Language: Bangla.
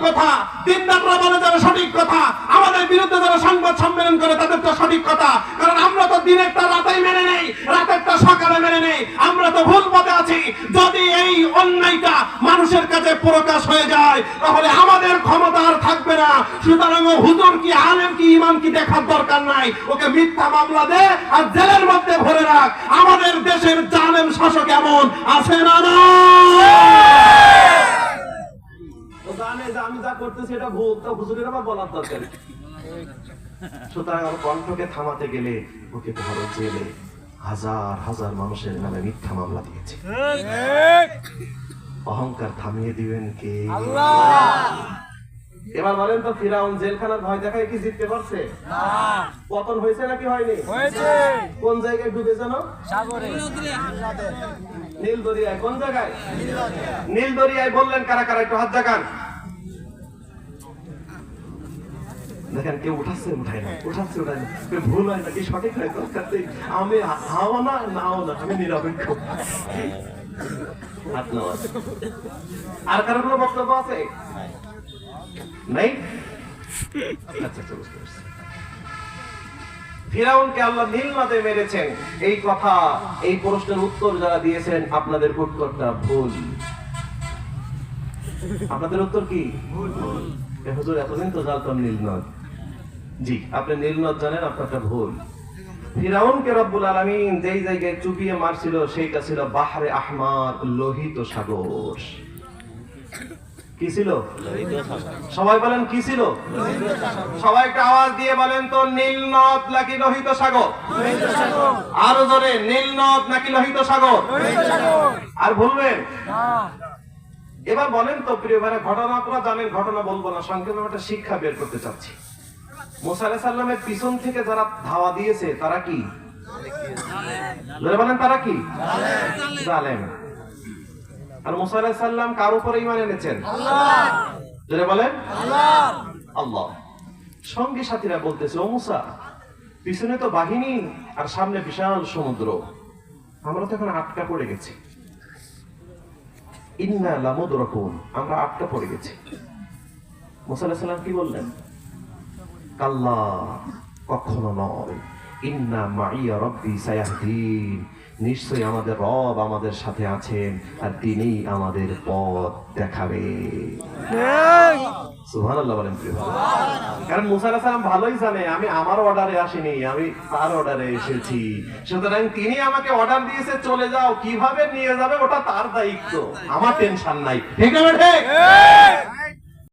কথা, দিনদাররা বলে যারা সঠিক কথা, আমাদের বিরুদ্ধে যারা সংবাদ সম্মেলন করে তাদেরটা সঠিক কথা। কারণ আমরা তো দিনেরটা রাতেই মেনে নেই, রাতেরটা সকালে মেনে নেই। আমরা তো ভুল পথে আছি। যদি এই অন্যায়টা মানুষের কাছে প্রকাশ হয়ে যায় তাহলে আমাদের ক্ষমতা আর থাকবে না। সুতরাং হুজুর কি আলেম কি ইমাম কি দেখার দরকার নাই, ওকে মিথ্যা মামলা দে আর জেলের মধ্যে ভরে রাখ। আমাদের দেশের জালেম শাসক এমন আছে না? জানে যে আমি যা করতেছি এটা ভুল, তা হুজুরের আবার বলার দরকার। সুতরাং আমার কণ্ঠকে থামাতে গেলে ওকে ধরো জেলে। হাজার হাজার মানুষের নামে মিথ্যা মামলা দিয়েছে। অহংকার থামিয়ে দিবেন কে? এবার বলেন তো, ফিরাউন জেলখানার ভয় দেখায় কি জিততে পারছে? পতন হয়েছে নাকি হয়নি? কোন জায়গায় ডুবে জানো? নীল দরিয়ায়। কোন জায়গায়? নীল দরিয়ায়। বললেন কারা কারা? একটু হাত দেখান। দেখেন কেউ উঠাচ্ছে উঠায় না, উঠাচ্ছে উঠায় না। ভুল হয় নাকি সঠিক হয় দরকার নেই। আমি হাও না নাও না, আমি নিরপেক্ষ। আর কারো কোনো বক্তব্য আছে? নাই? আচ্ছা, বুঝতে পারছি। ফিরাউনকে আল্লাহ নীল নদে মেরেছেন, এই কথা, এই প্রশ্নের উত্তর যারা দিয়েছেন আপনাদের উত্তরটা ভুল। আপনাদের উত্তর কি? হুজুর এতদিন তো জানতাম নীল নদ। জি, আপনি নীল নদ জানেন, আপনারটা ভুল। ফিরাউনকে রব্বুল আলামিন যেই জায়গায় চুপিয়ে মারছিল সেইটা ছিল বাহরে আহমার, লোহিত সাগর। কি ছিল? সবাই বলেন কি ছিল? সবাই একটা আওয়াজ দিয়ে বলেন তো, নীল নদ নাকি লোহিত সাগর? আরো জোরে, নীল নদ নাকি লোহিত সাগর? আর বলবেন? এবার বলেন তো প্রিয় ভাইরা, ঘটনা আপনারা জানেন, ঘটনা বলবো না, সংক্ষেপে একটা শিক্ষা বের করতে চাচ্ছি। মুসা আলাইহিস সালামের পিছন থেকে যারা ধাওয়া দিয়েছে তারা কি? বলেন তারা কি? জালেম। আর মুসা আলাইহিস সালাম কার উপরে ঈমান এনেছেন? আল্লাহ। যারা বলেন আল্লাহ। আল্লাহ। সঙ্গী সাথীরা বলতেছে, ও মুসা, পিছনে তো বাহিনী আর সামনে বিশাল সমুদ্র, আমরা তো এখন আটকা পড়ে গেছি। ইন্না লামুদরাকুন, আমরা আটকা পড়ে গেছি। মুসা আলাইহিস সালাম কি বললেন? কাল্লা, কখনো নয়। ইন্না মাইয়া রাব্বি সায়াহদিন, নিশ্চয়ই আমাদের রব আমাদের সাথে আছেন আর তিনি আমাদের পথ দেখাবে। সুবহানাল্লাহ বলেন। কারণ মুসা আলাইহিস সালাম ভালোই জানে আমি আমার অর্ডারে আসিনি, আমি তার অর্ডারে এসেছি। সুতরাং তিনি আমাকে অর্ডার দিয়েছে চলে যাও, কিভাবে নিয়ে যাবে ওটা তার দায়িত্ব, আমার টেনশন নাই। ঠিক আছে? ঠিক।